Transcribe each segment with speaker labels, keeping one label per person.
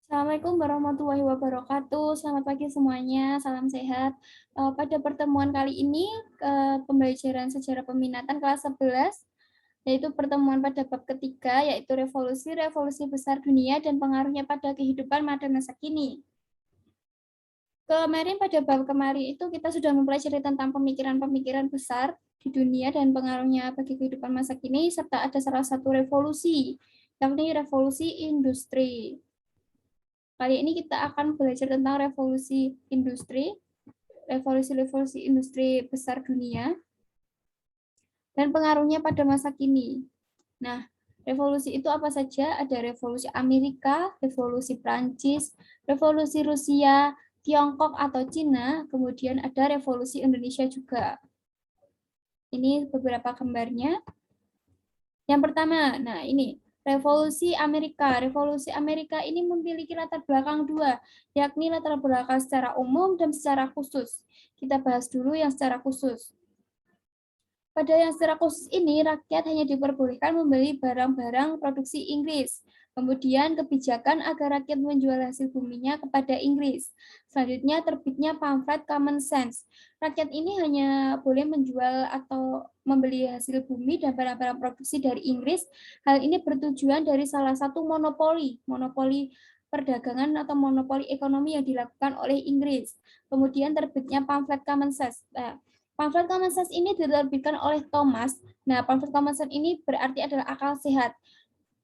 Speaker 1: Assalamualaikum warahmatullahi wabarakatuh. Selamat pagi semuanya, salam sehat. Pada pertemuan kali ini, pembelajaran sejarah peminatan kelas 11, yaitu pertemuan pada bab ketiga, yaitu revolusi besar dunia dan pengaruhnya pada kehidupan pada masa kini. Kemarin pada bab kemarin itu kita sudah mempelajari tentang pemikiran-pemikiran besar di dunia dan pengaruhnya bagi kehidupan masa kini, serta ada salah satu revolusi, yakni revolusi industri. Kali ini kita akan belajar tentang revolusi industri besar dunia, dan pengaruhnya pada masa kini. Nah, revolusi itu apa saja? Ada revolusi Amerika, revolusi Prancis, revolusi Rusia, Tiongkok atau Cina, kemudian ada revolusi Indonesia juga. Ini beberapa gambarnya. Yang pertama, nah ini, Revolusi Amerika. Revolusi Amerika ini memiliki latar belakang dua, yakni latar belakang secara umum dan secara khusus. Kita bahas dulu yang secara khusus. Pada yang secara khusus ini, rakyat hanya diperbolehkan membeli barang-barang produksi Inggris. Kemudian kebijakan agar rakyat menjual hasil buminya kepada Inggris. Selanjutnya terbitnya pamflet Common Sense. Rakyat ini hanya boleh menjual atau membeli hasil bumi dan barang-barang produksi dari Inggris. Hal ini bertujuan dari salah satu monopoli perdagangan atau monopoli ekonomi yang dilakukan oleh Inggris. Kemudian terbitnya pamflet Common Sense. Pamflet Common Sense ini diterbitkan oleh Thomas. Nah, pamflet Common Sense ini berarti adalah akal sehat.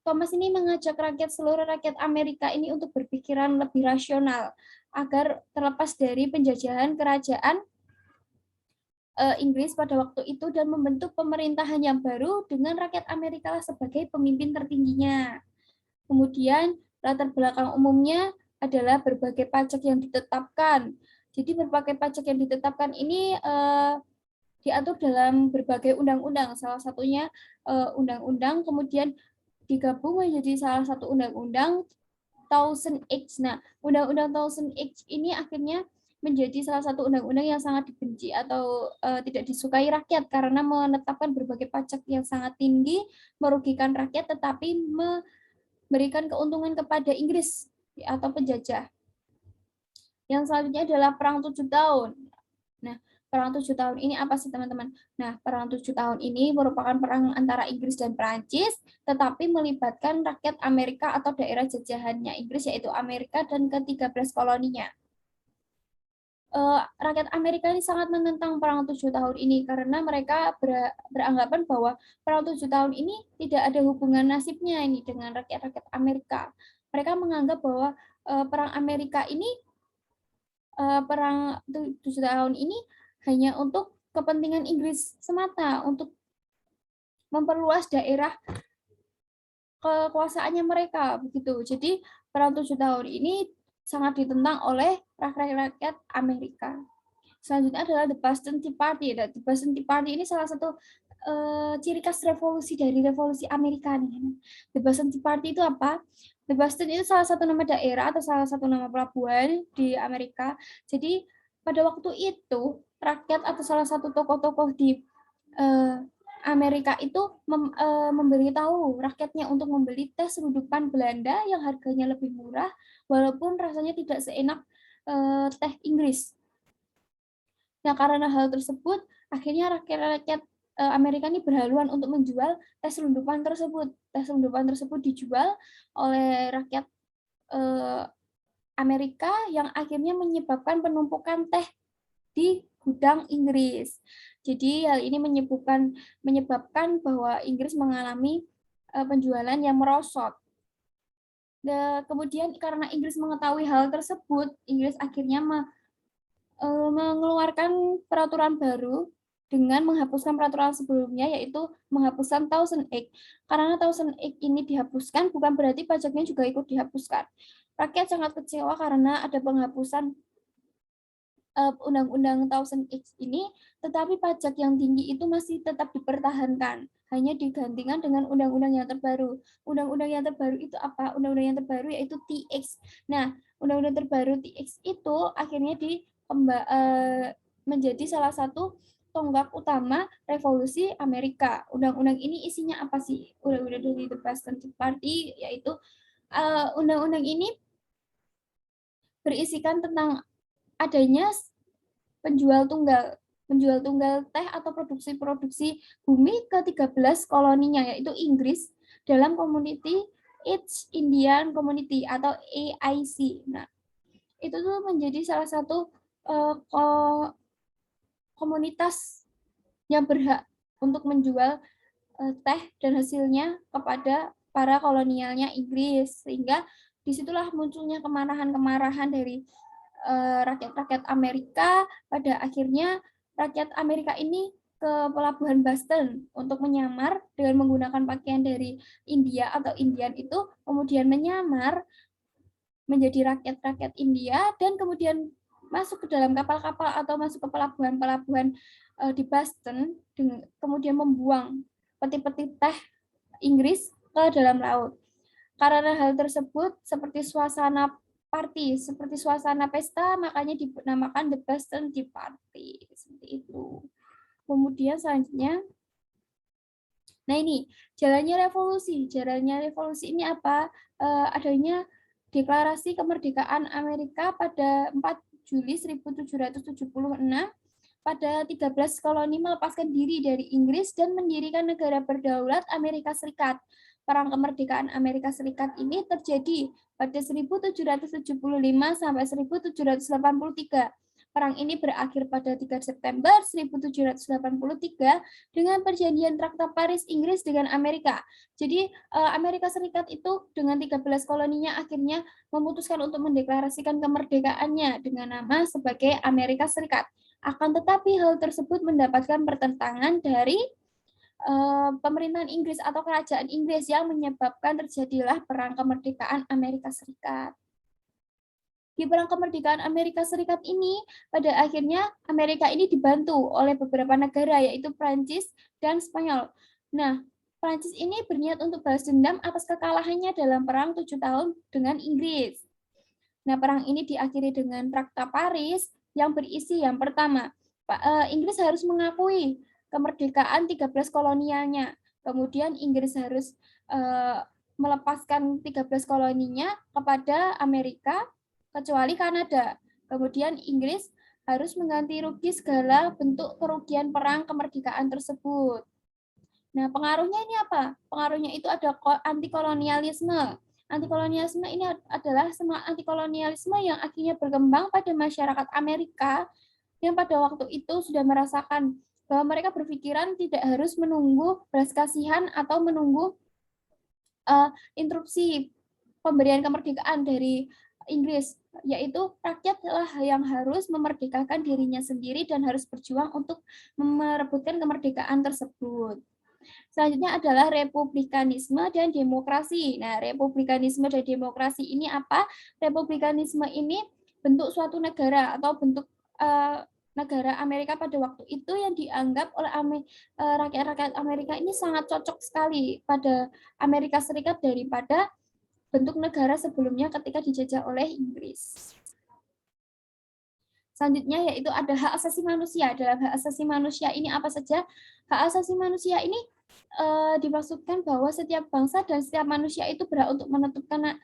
Speaker 1: Thomas ini mengajak seluruh rakyat Amerika ini untuk berpikiran lebih rasional agar terlepas dari penjajahan kerajaan Inggris pada waktu itu dan membentuk pemerintahan yang baru dengan rakyat Amerika sebagai pemimpin tertingginya. Kemudian latar belakang umumnya adalah berbagai pajak yang ditetapkan. Jadi berbagai pajak yang ditetapkan ini diatur dalam berbagai undang-undang, salah satunya undang-undang, kemudian digabung menjadi salah satu undang-undang Thousand Acts. Nah, undang-undang Thousand Acts ini akhirnya menjadi salah satu undang-undang yang sangat dibenci atau tidak disukai rakyat karena menetapkan berbagai pajak yang sangat tinggi, merugikan rakyat, tetapi memberikan keuntungan kepada Inggris atau penjajah. Yang selanjutnya adalah Perang 7 tahun. Nah, Perang 7 tahun ini apa sih teman-teman? Nah, Perang 7 tahun ini merupakan perang antara Inggris dan Perancis, tetapi melibatkan rakyat Amerika atau daerah jajahannya Inggris, yaitu Amerika dan ke-13 koloninya. Rakyat Amerika ini sangat menentang Perang 7 tahun ini karena mereka beranggapan bahwa Perang 7 tahun ini tidak ada hubungan nasibnya ini dengan rakyat-rakyat Amerika. Mereka menganggap bahwa Perang Amerika ini Perang 7 tahun ini hanya untuk kepentingan Inggris semata, untuk memperluas daerah kekuasaannya mereka, begitu. Jadi Perang 7 tahun ini sangat ditentang oleh rakyat Amerika. Selanjutnya adalah The Boston Tea Party. The Boston Tea Party ini salah satu ciri khas revolusi dari revolusi Amerika nih. The Boston Tea Party itu apa? The Boston itu salah satu nama daerah atau salah satu nama pelabuhan di Amerika. Jadi pada waktu itu rakyat atau salah satu tokoh-tokoh di Amerika itu memberitahu rakyatnya untuk membeli teh serudupan Belanda yang harganya lebih murah, walaupun rasanya tidak seenak teh Inggris. Nah, karena hal tersebut, akhirnya rakyat-rakyat Amerika ini berhaluan untuk menjual teh selundupan tersebut. Teh selundupan tersebut dijual oleh rakyat Amerika yang akhirnya menyebabkan penumpukan teh di gudang Inggris. Jadi hal ini menyebabkan bahwa Inggris mengalami penjualan yang merosot. Kemudian karena Inggris mengetahui hal tersebut, Inggris akhirnya mengeluarkan peraturan baru dengan menghapuskan peraturan sebelumnya, yaitu menghapuskan Thousand Acts. Karena Thousand Acts ini dihapuskan, bukan berarti pajaknya juga ikut dihapuskan. Rakyat sangat kecewa karena ada penghapusan Undang-Undang Thousand Acts ini, tetapi pajak yang tinggi itu masih tetap dipertahankan, hanya digantikan dengan undang-undang yang terbaru. Undang-undang yang terbaru itu apa? Undang-undang yang terbaru yaitu TX. Nah, undang-undang terbaru TX itu akhirnya menjadi salah satu tonggak utama revolusi Amerika. Undang-undang ini isinya apa sih? Undang-undang dari The Boston Tea Party, yaitu undang-undang ini berisikan tentang adanya penjual tunggal teh atau produksi bumi ke 13 koloninya, yaitu Inggris, dalam Community East Indian Community atau AIC. Nah, itu tuh menjadi salah satu komunitas yang berhak untuk menjual teh dan hasilnya kepada para kolonialnya Inggris, sehingga disitulah munculnya kemarahan-kemarahan dari rakyat-rakyat Amerika. Pada akhirnya rakyat Amerika ini ke pelabuhan Boston untuk menyamar dengan menggunakan pakaian dari India atau Indian itu, kemudian menyamar menjadi rakyat-rakyat India dan kemudian masuk ke dalam kapal-kapal atau masuk ke pelabuhan-pelabuhan di Boston, kemudian membuang peti-peti teh Inggris ke dalam laut. Karena hal tersebut seperti suasana party, seperti suasana pesta, makanya dinamakan The Boston Tea Party. Seperti itu. Kemudian selanjutnya, nah ini jalannya revolusi. Jalannya revolusi ini apa? Adanya Deklarasi Kemerdekaan Amerika pada 4 Juli 1776. Pada 13 koloni melepaskan diri dari Inggris dan mendirikan negara berdaulat Amerika Serikat. Perang kemerdekaan Amerika Serikat ini terjadi pada 1775 sampai 1783. Perang ini berakhir pada 3 September 1783 dengan perjanjian Traktat Paris Inggris dengan Amerika. Jadi Amerika Serikat itu dengan 13 koloninya akhirnya memutuskan untuk mendeklarasikan kemerdekaannya dengan nama sebagai Amerika Serikat. Akan tetapi hal tersebut mendapatkan pertentangan dari pemerintahan Inggris atau kerajaan Inggris yang menyebabkan terjadilah perang kemerdekaan Amerika Serikat. Di perang kemerdekaan Amerika Serikat ini, pada akhirnya Amerika ini dibantu oleh beberapa negara, yaitu Prancis dan Spanyol. Nah, Prancis ini berniat untuk balas dendam atas kekalahannya dalam perang 7 tahun dengan Inggris. Nah, perang ini diakhiri dengan Traktat Paris yang berisi yang pertama, Inggris harus mengakui kemerdekaan 13 kolonialnya. Kemudian Inggris harus melepaskan 13 koloninya kepada Amerika, kecuali Kanada. Kemudian Inggris harus mengganti rugi segala bentuk kerugian perang kemerdekaan tersebut. Nah, pengaruhnya ini apa? Pengaruhnya itu ada anti-kolonialisme. Anti-kolonialisme ini adalah semua anti-kolonialisme yang akhirnya berkembang pada masyarakat Amerika yang pada waktu itu sudah merasakan bahwa mereka berpikiran tidak harus menunggu belas kasihan atau menunggu interupsi pemberian kemerdekaan dari Inggris, yaitu rakyatlah yang harus memerdekakan dirinya sendiri dan harus berjuang untuk merebutkan kemerdekaan tersebut. Selanjutnya adalah republikanisme dan demokrasi. Nah, republikanisme dan demokrasi ini apa? Republikanisme ini bentuk suatu negara atau bentuk negara Amerika pada waktu itu yang dianggap oleh rakyat-rakyat Amerika ini sangat cocok sekali pada Amerika Serikat daripada bentuk negara sebelumnya ketika dijajah oleh Inggris. Selanjutnya yaitu ada hak asasi manusia. Dalam hak asasi manusia ini apa saja? Hak asasi manusia ini dimaksudkan bahwa setiap bangsa dan setiap manusia itu berhak untuk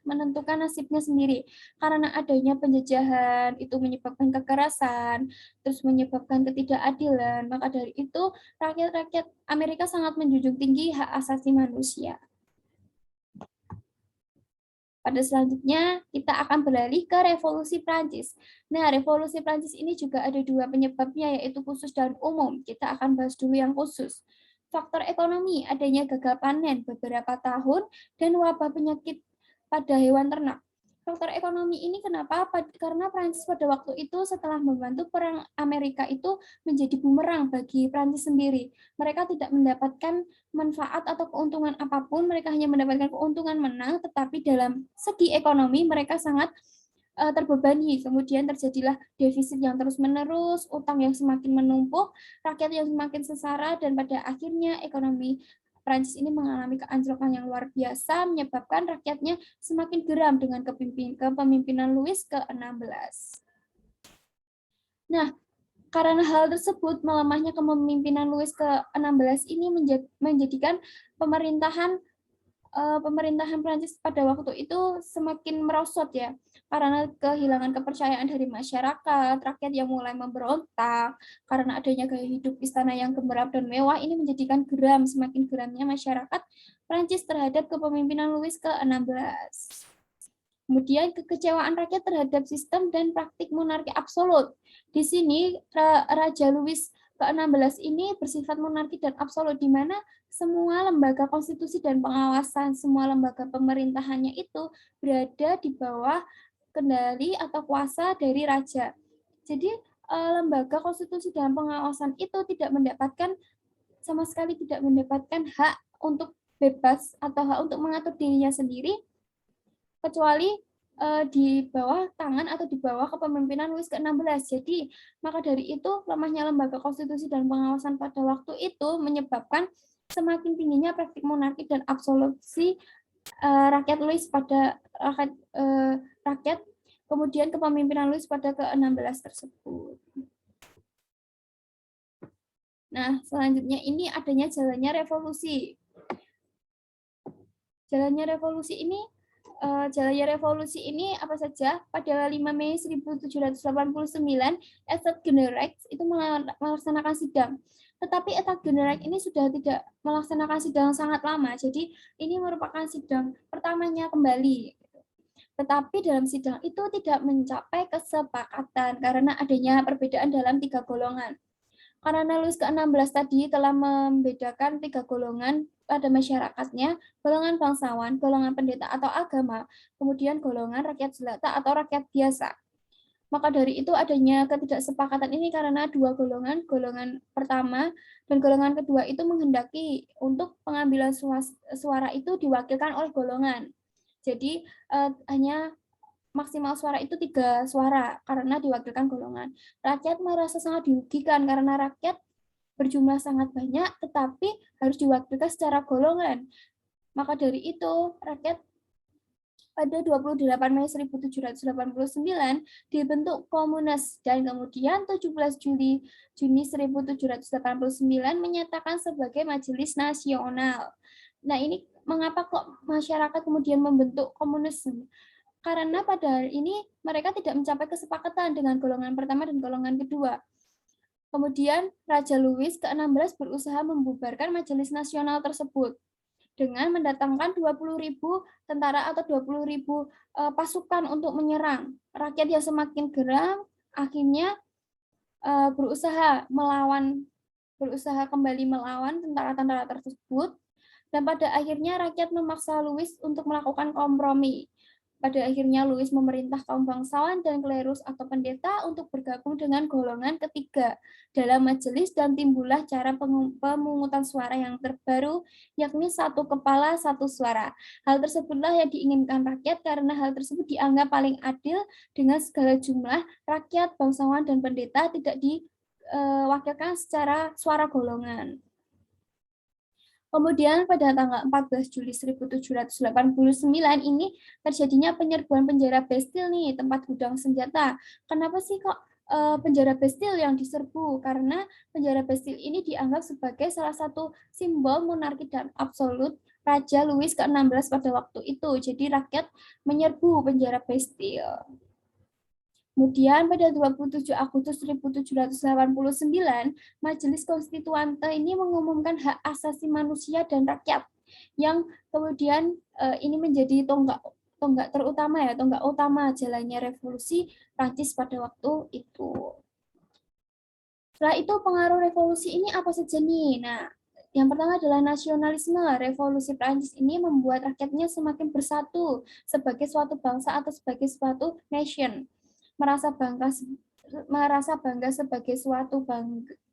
Speaker 1: menentukan nasibnya sendiri. Karena adanya penjajahan itu menyebabkan kekerasan, terus menyebabkan ketidakadilan. Maka dari itu rakyat-rakyat Amerika sangat menjunjung tinggi hak asasi manusia. Pada selanjutnya, kita akan beralih ke revolusi Prancis. Nah, revolusi Prancis ini juga ada dua penyebabnya, yaitu khusus dan umum. Kita akan bahas dulu yang khusus. Faktor ekonomi, adanya gagal panen beberapa tahun, dan wabah penyakit pada hewan ternak. Faktor ekonomi ini kenapa? Karena Prancis pada waktu itu setelah membantu perang Amerika itu menjadi bumerang bagi Prancis sendiri. Mereka tidak mendapatkan manfaat atau keuntungan apapun, mereka hanya mendapatkan keuntungan menang, tetapi dalam segi ekonomi mereka sangat terbebani. Kemudian terjadilah defisit yang terus-menerus, utang yang semakin menumpuk, rakyat yang semakin sengsara, dan pada akhirnya ekonomi Prancis ini mengalami keanjlokan yang luar biasa, menyebabkan rakyatnya semakin geram dengan kepemimpinan Louis ke-16. Nah, karena hal tersebut, melemahnya kepemimpinan Louis ke-16 ini menjadikan pemerintahan pemerintahan Prancis pada waktu itu semakin merosot ya, karena kehilangan kepercayaan dari masyarakat, rakyat yang mulai memberontak, karena adanya gaya hidup istana yang gemerlap dan mewah, ini menjadikan semakin geramnya masyarakat Prancis terhadap kepemimpinan Louis ke-16. Kemudian kekecewaan rakyat terhadap sistem dan praktik monarki absolut. Di sini Raja Louis ke-16 ini bersifat monarki dan absolut, di mana semua lembaga konstitusi dan pengawasan, semua lembaga pemerintahannya itu berada di bawah kendali atau kuasa dari raja. Jadi lembaga konstitusi dan pengawasan itu tidak mendapatkan, sama sekali tidak mendapatkan hak untuk bebas atau hak untuk mengatur dirinya sendiri, kecuali di bawah tangan atau di bawah kepemimpinan Louis ke-16. Jadi, maka dari itu lemahnya lembaga konstitusi dan pengawasan pada waktu itu menyebabkan semakin tingginya praktik monarki dan absolusi rakyat Louis pada rakyat kemudian kepemimpinan Louis pada ke-16 tersebut. Nah, selanjutnya ini adanya jalannya revolusi. Jalannya revolusi ini apa saja? Pada 5 Mei 1789, Etat Generek itu melaksanakan sidang. Tetapi Etat Generek ini sudah tidak melaksanakan sidang sangat lama, jadi ini merupakan sidang pertamanya kembali. Tetapi dalam sidang itu tidak mencapai kesepakatan karena adanya perbedaan dalam 3 golongan. Karena Louis ke-16 tadi telah membedakan 3 golongan pada masyarakatnya, golongan bangsawan, golongan pendeta atau agama, kemudian golongan rakyat jelata atau rakyat biasa. Maka dari itu adanya ketidaksepakatan ini karena 2 golongan, golongan pertama dan golongan kedua itu menghendaki untuk pengambilan suara itu diwakilkan oleh golongan. Jadi hanya maksimal suara itu 3 suara karena diwakilkan golongan. Rakyat merasa sangat dirugikan karena rakyat berjumlah sangat banyak tetapi harus diwakilkan secara golongan. Maka dari itu rakyat pada 28 Mei 1789 dibentuk Komunes dan kemudian 17 Juni 1789 menyatakan sebagai Majelis Nasional. Nah, ini mengapa kok masyarakat kemudian membentuk Komunes? Karena pada hari ini mereka tidak mencapai kesepakatan dengan golongan pertama dan golongan kedua. Kemudian Raja Louis ke-16 berusaha membubarkan Majelis Nasional tersebut dengan mendatangkan 20.000 tentara atau 20.000 pasukan untuk menyerang. Rakyat yang semakin geram akhirnya berusaha kembali melawan tentara-tentara tersebut, dan pada akhirnya rakyat memaksa Louis untuk melakukan kompromi. Pada akhirnya Louis memerintah kaum bangsawan dan klerus atau pendeta untuk bergabung dengan golongan ketiga dalam majelis dan timbullah cara pemungutan suara yang terbaru, yakni 1 kepala 1 suara. Hal tersebutlah yang diinginkan rakyat karena hal tersebut dianggap paling adil dengan segala jumlah rakyat, bangsawan, dan pendeta tidak diwakilkan secara suara golongan. Kemudian pada tanggal 14 Juli 1789 ini terjadinya penyerbuan penjara Bastille nih, tempat gudang senjata. Kenapa sih kok penjara Bastille yang diserbu? Karena penjara Bastille ini dianggap sebagai salah satu simbol monarki dan absolut Raja Louis ke-16 pada waktu itu. Jadi rakyat menyerbu penjara Bastille. Kemudian pada 27 Agustus 1789, Majelis Konstituante ini mengumumkan hak asasi manusia dan rakyat, yang kemudian ini menjadi tonggak utama jalannya revolusi Prancis pada waktu itu. Setelah itu pengaruh revolusi ini apa saja nih? Nah, yang pertama adalah nasionalisme. Revolusi Prancis ini membuat rakyatnya semakin bersatu sebagai suatu bangsa atau sebagai suatu nation. Merasa bangga sebagai suatu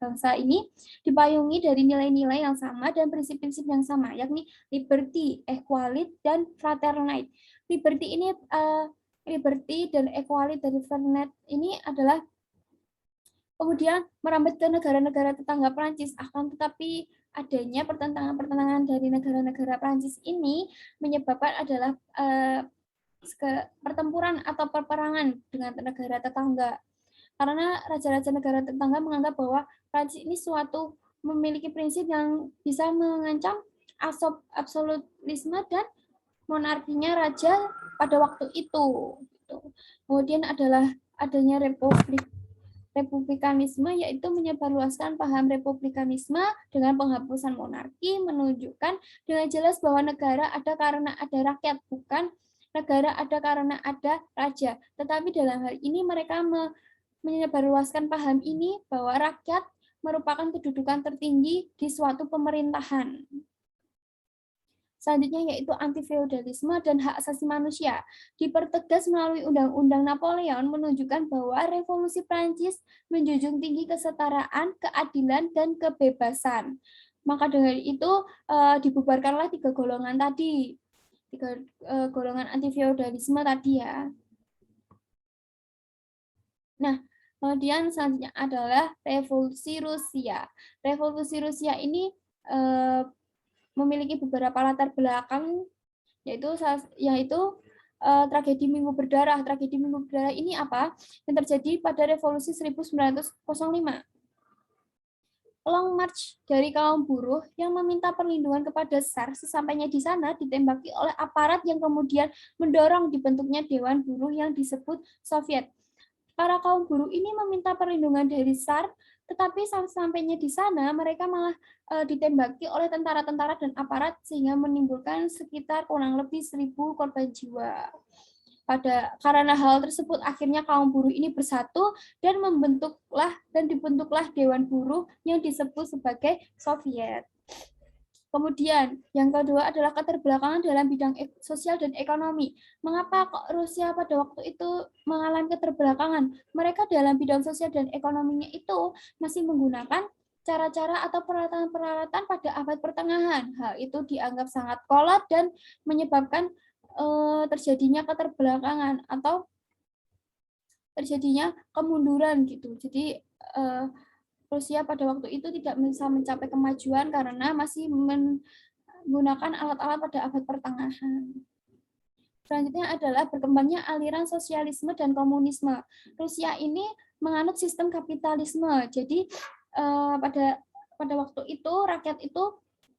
Speaker 1: bangsa ini dipayungi dari nilai-nilai yang sama dan prinsip-prinsip yang sama, yakni liberty, equality, dan fraternity. Liberty dan equality dari fraternity ini adalah kemudian merambat ke negara-negara tetangga Prancis. Akan tetapi adanya pertentangan dari negara-negara Prancis ini menyebabkan adalah pertempuran atau peperangan dengan negara tetangga. Karena raja-raja negara tetangga menganggap bahwa Prancis ini memiliki prinsip yang bisa mengancam absolutisme dan monarkinya raja pada waktu itu. Kemudian adalah adanya republikanisme, yaitu menyebarluaskan paham republikanisme dengan penghapusan monarki, menunjukkan dengan jelas bahwa negara ada karena ada rakyat, bukan negara ada karena ada raja. Tetapi dalam hal ini mereka menyebarluaskan paham ini bahwa rakyat merupakan kedudukan tertinggi di suatu pemerintahan. Selanjutnya yaitu anti-feodalisme dan hak asasi manusia. Dipertegas melalui Undang-Undang Napoleon menunjukkan bahwa revolusi Prancis menjunjung tinggi kesetaraan, keadilan, dan kebebasan. Maka dengan itu dibubarkanlah 3 golongan tadi. 3 golongan anti-feodalisme tadi ya. Nah, kemudian selanjutnya adalah Revolusi Rusia. Revolusi Rusia ini memiliki beberapa latar belakang, yaitu tragedi Minggu Berdarah. Tragedi Minggu Berdarah ini apa? Yang terjadi pada Revolusi 1905. Long March dari kaum buruh yang meminta perlindungan kepada Tsar, sesampainya di sana ditembaki oleh aparat yang kemudian mendorong dibentuknya Dewan Buruh yang disebut Soviet. Para kaum buruh ini meminta perlindungan dari Tsar, tetapi sampainya di sana mereka malah ditembaki oleh tentara-tentara dan aparat sehingga menimbulkan sekitar kurang lebih 1.000 korban jiwa. Karena hal tersebut akhirnya kaum buruh ini bersatu dan dibentuklah Dewan Buruh yang disebut sebagai Soviet. Kemudian, yang kedua adalah keterbelakangan dalam bidang sosial dan ekonomi. Mengapa kok Rusia pada waktu itu mengalami keterbelakangan? Mereka dalam bidang sosial dan ekonominya itu masih menggunakan cara-cara atau peralatan-peralatan pada abad pertengahan. Hal itu dianggap sangat kolot dan menyebabkan terjadinya keterbelakangan atau terjadinya kemunduran gitu. Jadi Rusia pada waktu itu tidak bisa mencapai kemajuan karena masih menggunakan alat-alat pada abad pertengahan. Selanjutnya adalah berkembangnya aliran sosialisme dan komunisme. Rusia ini menganut sistem kapitalisme. Jadi pada waktu itu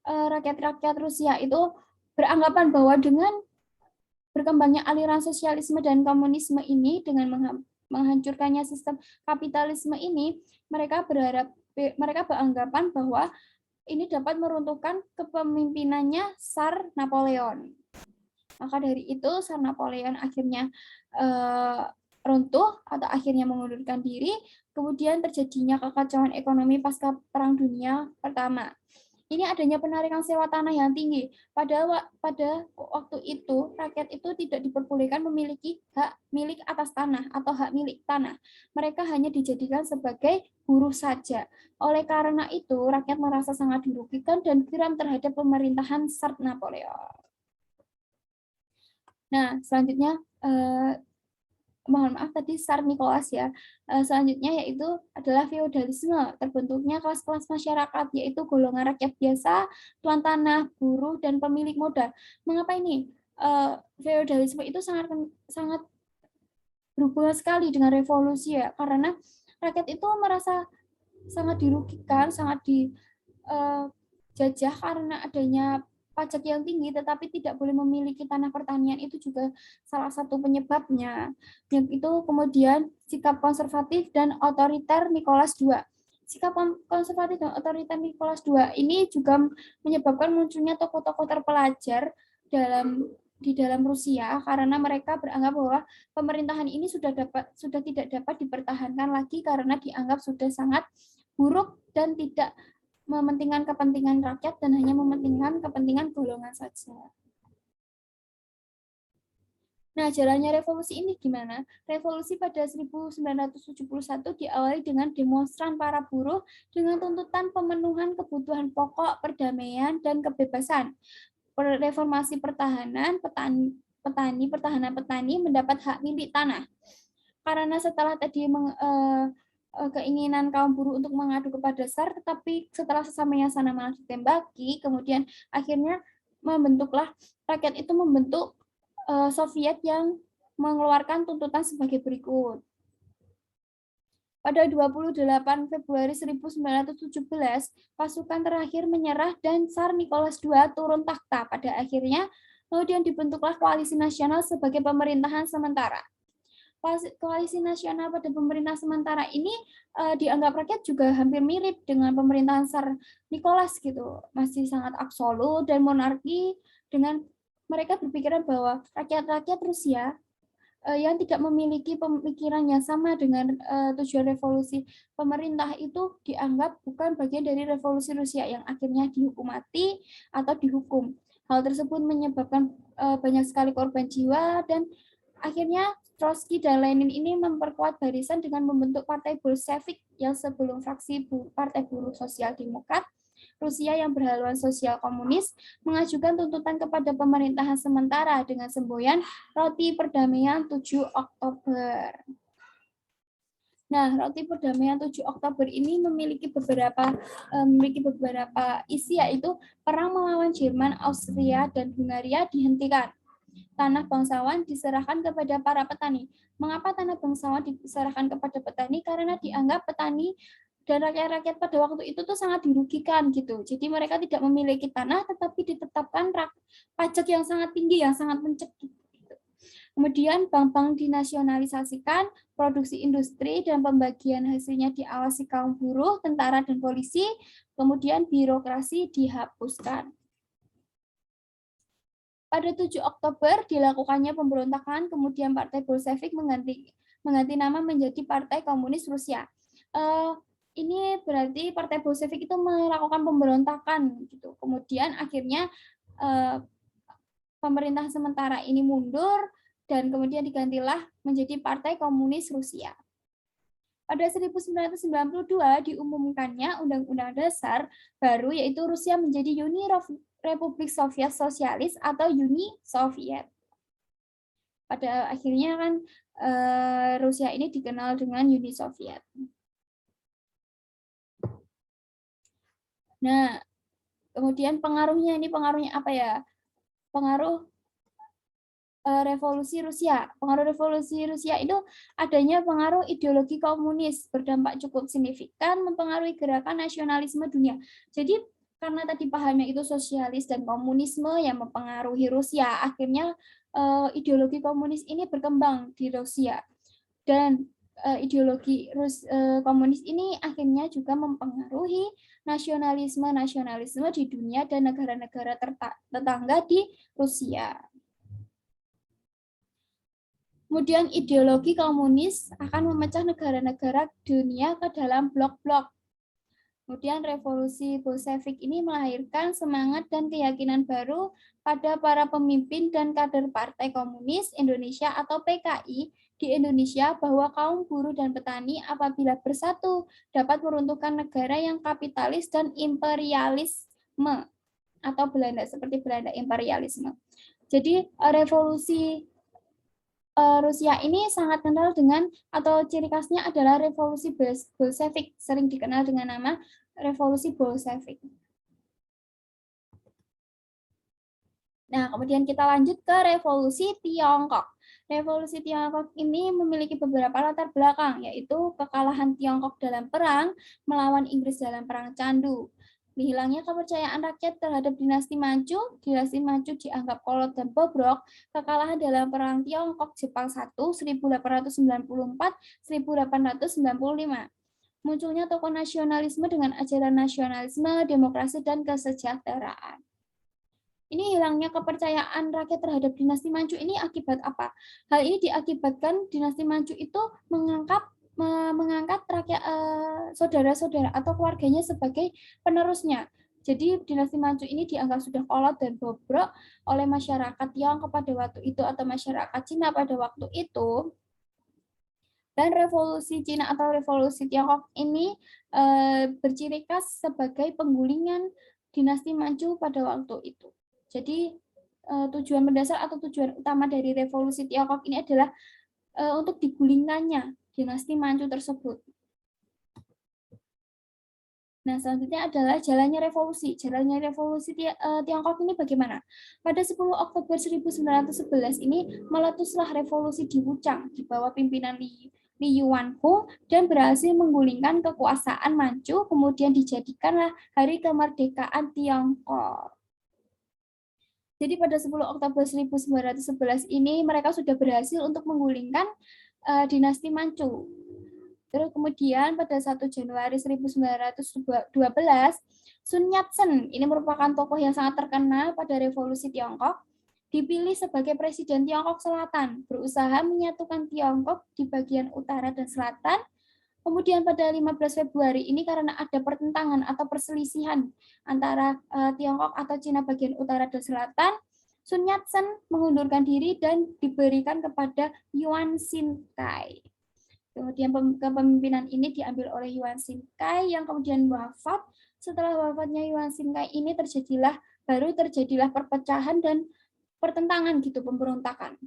Speaker 1: rakyat-rakyat Rusia itu beranggapan bahwa dengan berkembangnya aliran sosialisme dan komunisme ini, dengan menghancurkannya sistem kapitalisme ini, mereka beranggapan bahwa ini dapat meruntuhkan kepemimpinannya Tsar Napoleon. Maka dari itu Tsar Napoleon akhirnya runtuh atau akhirnya mengundurkan diri. Kemudian terjadinya kekacauan ekonomi pasca Perang Dunia Pertama. Ini adanya penarikan sewa tanah yang tinggi. Pada waktu itu, rakyat itu tidak diperbolehkan memiliki hak milik atas tanah atau hak milik tanah. Mereka hanya dijadikan sebagai buruh saja. Oleh karena itu, rakyat merasa sangat dirugikan dan geram terhadap pemerintahan Tsar Napoleon. Nah, selanjutnya, mohon maaf tadi Tsar Nicholas ya. Selanjutnya yaitu adalah feodalisme, terbentuknya kelas-kelas masyarakat, yaitu golongan rakyat biasa, tuan tanah, buruh, dan pemilik modal. Mengapa ini? Feodalisme itu sangat berhubungan sekali dengan revolusi ya, karena rakyat itu merasa sangat dirugikan, sangat dijajah karena adanya pajak yang tinggi, tetapi tidak boleh memiliki tanah pertanian, itu juga salah satu penyebabnya. Yang itu kemudian sikap konservatif dan otoriter Nicholas II. Sikap konservatif dan otoriter Nicholas II ini juga menyebabkan munculnya tokoh-tokoh terpelajar di dalam Rusia karena mereka beranggap bahwa pemerintahan ini sudah tidak dapat dipertahankan lagi karena dianggap sudah sangat buruk dan tidak mementingkan kepentingan rakyat dan hanya mementingkan kepentingan golongan saja. Nah, jalannya revolusi ini gimana? Revolusi pada 1971 diawali dengan demonstran para buruh dengan tuntutan pemenuhan kebutuhan pokok, perdamaian, dan kebebasan. Reformasi pertahanan petani mendapat hak milik tanah. Karena setelah tadi keinginan kaum buruh untuk mengadu kepada Tsar, tetapi setelah sesamanya sana malah ditembaki, kemudian akhirnya rakyat itu membentuk Soviet yang mengeluarkan tuntutan sebagai berikut. Pada 28 Februari 1917, pasukan terakhir menyerah dan Tsar Nicholas II turun takhta. Pada akhirnya, kemudian dibentuklah Koalisi Nasional sebagai pemerintahan sementara. Koalisi Nasional pada pemerintah sementara ini dianggap rakyat juga hampir mirip dengan pemerintahan Tsar Nicholas gitu, masih sangat absolut dan monarki, dengan mereka berpikiran bahwa rakyat-rakyat Rusia yang tidak memiliki pemikiran yang sama dengan tujuan revolusi pemerintah itu dianggap bukan bagian dari revolusi Rusia yang akhirnya dihukum mati atau dihukum. Hal tersebut menyebabkan banyak sekali korban jiwa dan akhirnya Trotsky dan Lenin ini memperkuat barisan dengan membentuk Partai Bolshevik yang sebelum fraksi Partai Buruh Sosial Demokrat Rusia yang berhaluan sosial komunis mengajukan tuntutan kepada pemerintahan sementara dengan semboyan Roti Perdamaian 7 Oktober. Nah, Roti Perdamaian 7 Oktober ini memiliki beberapa isi, yaitu perang melawan Jerman, Austria, dan Hungaria dihentikan. Tanah bangsawan diserahkan kepada para petani. Mengapa tanah bangsawan diserahkan kepada petani? Karena dianggap petani dan rakyat-rakyat pada waktu itu tuh sangat dirugikan gitu. Jadi mereka tidak memiliki tanah, tetapi ditetapkan pajak yang sangat tinggi, yang sangat mencekik. Kemudian bank-bank dinasionalisasikan, produksi industri dan pembagian hasilnya diawasi kaum buruh, tentara dan polisi, kemudian birokrasi dihapuskan. Pada 7 Oktober dilakukannya pemberontakan, kemudian Partai Bolshevik mengganti nama menjadi Partai Komunis Rusia. Ini berarti Partai Bolshevik itu melakukan pemberontakan gitu. Kemudian akhirnya pemerintah sementara ini mundur dan kemudian digantilah menjadi Partai Komunis Rusia. Pada 1992 diumumkannya Undang-Undang Dasar baru, yaitu Rusia menjadi Uni Republik Soviet Sosialis atau Uni Soviet. Pada akhirnya kan Rusia ini dikenal dengan Uni Soviet. Nah, kemudian pengaruhnya apa ya? Pengaruh revolusi Rusia. Pengaruh revolusi Rusia itu adanya pengaruh ideologi komunis berdampak cukup signifikan mempengaruhi gerakan nasionalisme dunia. Jadi karena tadi pahamnya itu sosialis dan komunisme yang mempengaruhi Rusia, akhirnya ideologi komunis ini berkembang di Rusia. Dan ideologi komunis ini akhirnya juga mempengaruhi nasionalisme di dunia dan negara-negara tetangga di Rusia. Kemudian ideologi komunis akan memecah negara-negara dunia ke dalam blok-blok. Kemudian revolusi Bolshevik ini melahirkan semangat dan keyakinan baru pada para pemimpin dan kader Partai Komunis Indonesia atau PKI di Indonesia bahwa kaum buruh dan petani apabila bersatu dapat meruntuhkan negara yang kapitalis dan imperialisme atau Belanda, seperti Belanda imperialisme. Jadi revolusi Rusia ini sangat kenal dengan atau ciri khasnya adalah revolusi Bolshevik, sering dikenal dengan nama revolusi Bolshevik. Nah, kemudian kita lanjut ke revolusi Tiongkok. Revolusi Tiongkok ini memiliki beberapa latar belakang, yaitu kekalahan Tiongkok dalam perang melawan Inggris dalam Perang Candu. Hilangnya kepercayaan rakyat terhadap dinasti Manchu dianggap kolot dan bobrok, kekalahan dalam Perang Tiongkok-Jepang 1, 1894-1895. Munculnya tokoh nasionalisme dengan ajaran nasionalisme, demokrasi, dan kesejahteraan. Ini hilangnya kepercayaan rakyat terhadap dinasti Manchu ini akibat apa? Hal ini diakibatkan dinasti Manchu itu mengangkat rakyat saudara-saudara atau keluarganya sebagai penerusnya. Jadi dinasti Manchu ini dianggap sudah kolot dan bobrok oleh masyarakat Tiongkok pada waktu itu atau masyarakat Cina pada waktu itu. Dan revolusi Cina atau revolusi Tiongkok ini berciri khas sebagai penggulingan dinasti Manchu pada waktu itu. Jadi tujuan mendasar atau tujuan utama dari revolusi Tiongkok ini adalah untuk digulingkannya dinasti Manchu tersebut. Nah, selanjutnya adalah jalannya revolusi. Jalannya revolusi Tiongkok ini bagaimana? Pada 10 Oktober 1911 ini meletuslah revolusi di Wuchang di bawah pimpinan Li Li Yuanhong dan berhasil menggulingkan kekuasaan Manchu, kemudian dijadikanlah Hari Kemerdekaan Tiongkok. Jadi pada 10 Oktober 1911 ini mereka sudah berhasil untuk menggulingkan dinasti Manchu. Terus kemudian pada 1 Januari 1912, Sun Yat-sen, ini merupakan tokoh yang sangat terkenal pada revolusi Tiongkok, dipilih sebagai Presiden Tiongkok Selatan, berusaha menyatukan Tiongkok di bagian utara dan selatan. Kemudian pada 15 Februari ini karena ada pertentangan atau perselisihan antara Tiongkok atau Cina bagian utara dan selatan, Sun Yat-sen mengundurkan diri dan diberikan kepada Yuan Shikai. Kemudian kepemimpinan ini diambil oleh Yuan Shikai yang kemudian wafat. Setelah wafatnya Yuan Shikai ini baru terjadilah perpecahan dan pertentangan gitu, pemberontakan.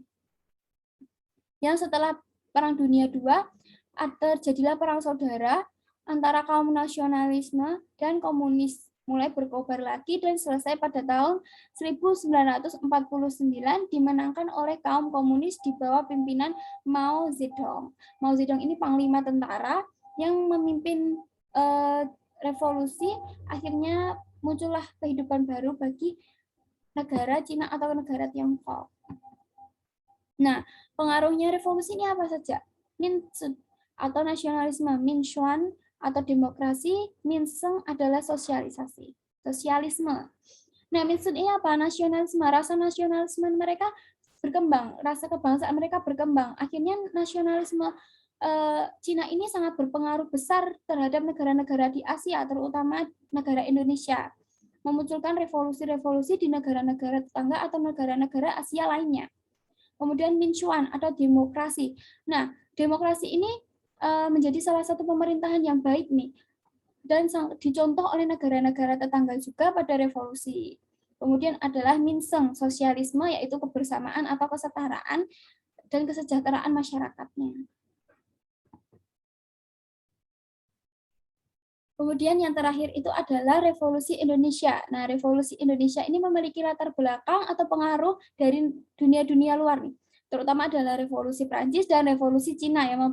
Speaker 1: Yang setelah Perang Dunia II terjadilah perang saudara antara kaum nasionalisme dan komunis mulai berkobar lagi dan selesai pada tahun 1949 dimenangkan oleh kaum komunis di bawah pimpinan Mao Zedong. Mao Zedong ini panglima tentara yang memimpin revolusi, akhirnya muncullah kehidupan baru bagi negara Cina atau negara Tiongkok. Nah, pengaruhnya revolusi ini apa saja? Minsun atau nasionalisme, Minchuan atau demokrasi, Minseng adalah sosialisasi, sosialisme. Nah, Minsun ini apa? Nasionalisme, rasa nasionalisme mereka berkembang, rasa kebangsaan mereka berkembang. Akhirnya nasionalisme Cina ini sangat berpengaruh besar terhadap negara-negara di Asia, terutama negara Indonesia. Memunculkan revolusi-revolusi di negara-negara tetangga atau negara-negara Asia lainnya. Kemudian Minchuan atau demokrasi. Nah, demokrasi ini menjadi salah satu pemerintahan yang baik nih, dan dicontoh oleh negara-negara tetangga juga pada revolusi. Kemudian adalah Minseng, sosialisme, yaitu kebersamaan atau kesetaraan dan kesejahteraan masyarakatnya. Kemudian yang terakhir itu adalah revolusi Indonesia. Nah, revolusi Indonesia ini memiliki latar belakang atau pengaruh dari dunia-dunia luar nih. Terutama adalah revolusi Prancis dan revolusi Cina yang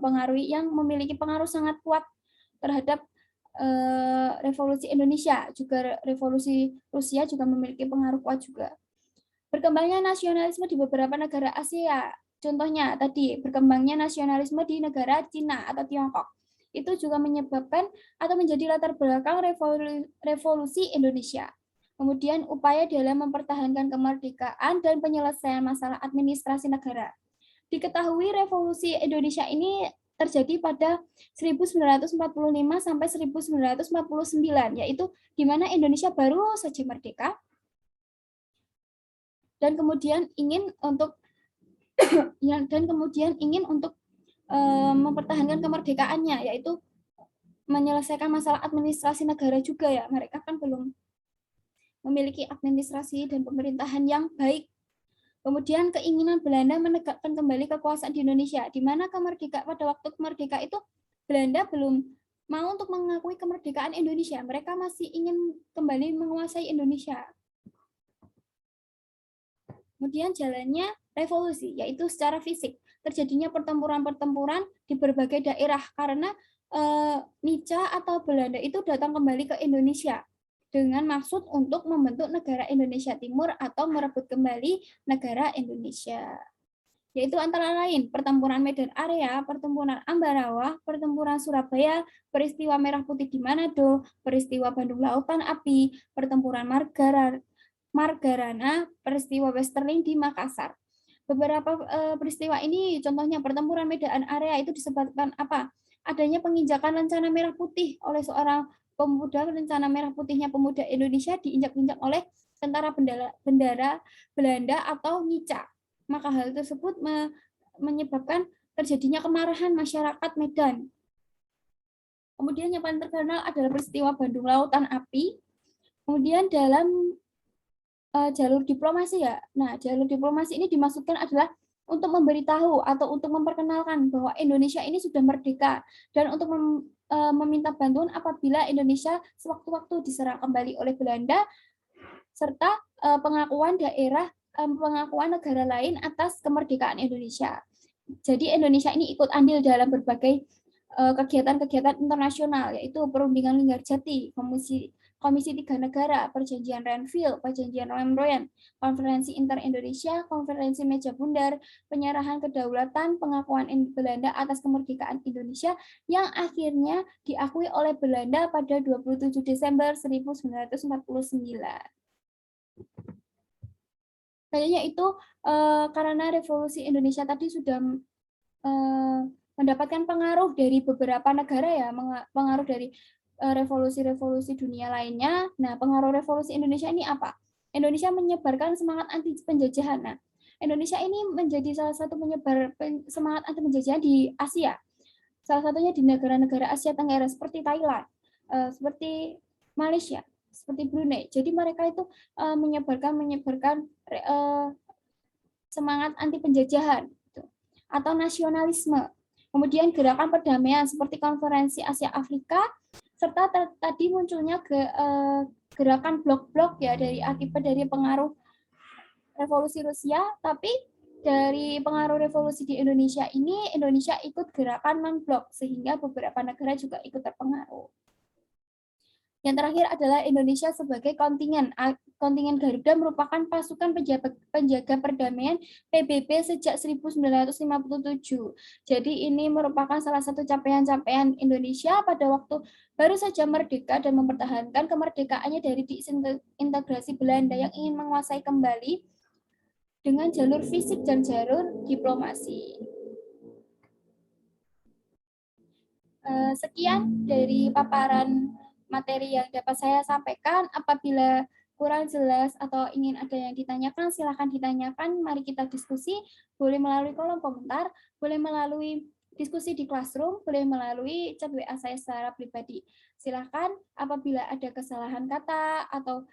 Speaker 1: memiliki pengaruh sangat kuat terhadap revolusi Indonesia. Juga revolusi Rusia juga memiliki pengaruh kuat juga. Berkembangnya nasionalisme di beberapa negara Asia. Contohnya tadi berkembangnya nasionalisme di negara Cina atau Tiongkok. Itu juga menyebabkan atau menjadi latar belakang revolusi Indonesia. Kemudian upaya dalam mempertahankan kemerdekaan dan penyelesaian masalah administrasi negara. Diketahui revolusi Indonesia ini terjadi pada 1945 sampai 1949, yaitu di mana Indonesia baru saja merdeka dan kemudian ingin untuk mempertahankan kemerdekaannya, yaitu menyelesaikan masalah administrasi negara juga ya. Mereka kan belum memiliki administrasi dan pemerintahan yang baik. Kemudian keinginan Belanda menegakkan kembali kekuasaan di Indonesia, di mana pada waktu kemerdekaan itu Belanda belum mau untuk mengakui kemerdekaan Indonesia. Mereka masih ingin kembali menguasai Indonesia. Kemudian jalannya revolusi, yaitu secara fisik. Terjadinya pertempuran-pertempuran di berbagai daerah karena Nica atau Belanda itu datang kembali ke Indonesia dengan maksud untuk membentuk negara Indonesia Timur atau merebut kembali negara Indonesia. Yaitu antara lain pertempuran Medan Area, pertempuran Ambarawa, pertempuran Surabaya, peristiwa Merah Putih di Manado, peristiwa Bandung Lautan Api, pertempuran Margarana, peristiwa Westerling di Makassar. Beberapa peristiwa ini, contohnya pertempuran Medan Area itu disebabkan apa? Adanya penginjakan rencana merah putih oleh seorang pemuda. Rencana merah putihnya pemuda Indonesia diinjak-injak oleh tentara bendera Belanda atau Nica. Maka hal tersebut menyebabkan terjadinya kemarahan masyarakat Medan. Kemudian yang paling terkenal adalah peristiwa Bandung Lautan Api. Kemudian dalam jalur diplomasi ya. Nah, jalur diplomasi ini dimaksudkan adalah untuk memberitahu atau untuk memperkenalkan bahwa Indonesia ini sudah merdeka dan untuk meminta bantuan apabila Indonesia sewaktu-waktu diserang kembali oleh Belanda, serta pengakuan negara lain atas kemerdekaan Indonesia. Jadi Indonesia ini ikut andil dalam berbagai kegiatan-kegiatan internasional, yaitu Perundingan Linggarjati, Komisi 3 Negara, Perjanjian Renville, Perjanjian Lemroyan, Konferensi Inter-Indonesia, Konferensi Meja Bundar, penyerahan kedaulatan, pengakuan Belanda atas kemerdekaan Indonesia yang akhirnya diakui oleh Belanda pada 27 Desember 1949. Kayaknya itu karena revolusi Indonesia tadi sudah mendapatkan pengaruh dari beberapa negara ya, pengaruh dari revolusi-revolusi dunia lainnya. Nah, pengaruh revolusi Indonesia ini apa? Indonesia menyebarkan semangat anti penjajahan. Nah, Indonesia ini menjadi salah satu penyebar semangat anti penjajahan di Asia. Salah satunya di negara-negara Asia Tenggara seperti Thailand, seperti Malaysia, seperti Brunei. Jadi mereka itu menyebarkan semangat anti penjajahan atau nasionalisme. Kemudian gerakan perdamaian seperti Konferensi Asia Afrika, serta tadi munculnya gerakan blok-blok ya dari akibat dari pengaruh revolusi Rusia, tapi dari pengaruh revolusi di Indonesia ini, Indonesia ikut gerakan non-blok, sehingga beberapa negara juga ikut terpengaruh. Yang terakhir adalah Indonesia sebagai kontingen. Kontingen Garuda merupakan pasukan penjaga perdamaian PBB sejak 1957. Jadi ini merupakan salah satu capaian-capaian Indonesia pada waktu baru saja merdeka dan mempertahankan kemerdekaannya dari disintegrasi Belanda yang ingin menguasai kembali dengan jalur fisik dan jalur diplomasi. Sekian dari paparan materi yang dapat saya sampaikan. Apabila kurang jelas atau ingin ada yang ditanyakan, silakan ditanyakan. Mari kita diskusi, boleh melalui kolom komentar, boleh melalui diskusi di Classroom, boleh melalui chat WA saya secara pribadi. Silakan, apabila ada kesalahan kata atau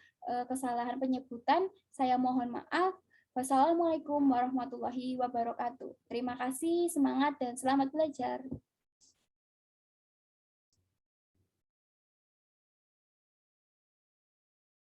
Speaker 1: kesalahan penyebutan, saya mohon maaf. Wassalamualaikum warahmatullahi wabarakatuh. Terima kasih, semangat, dan selamat belajar.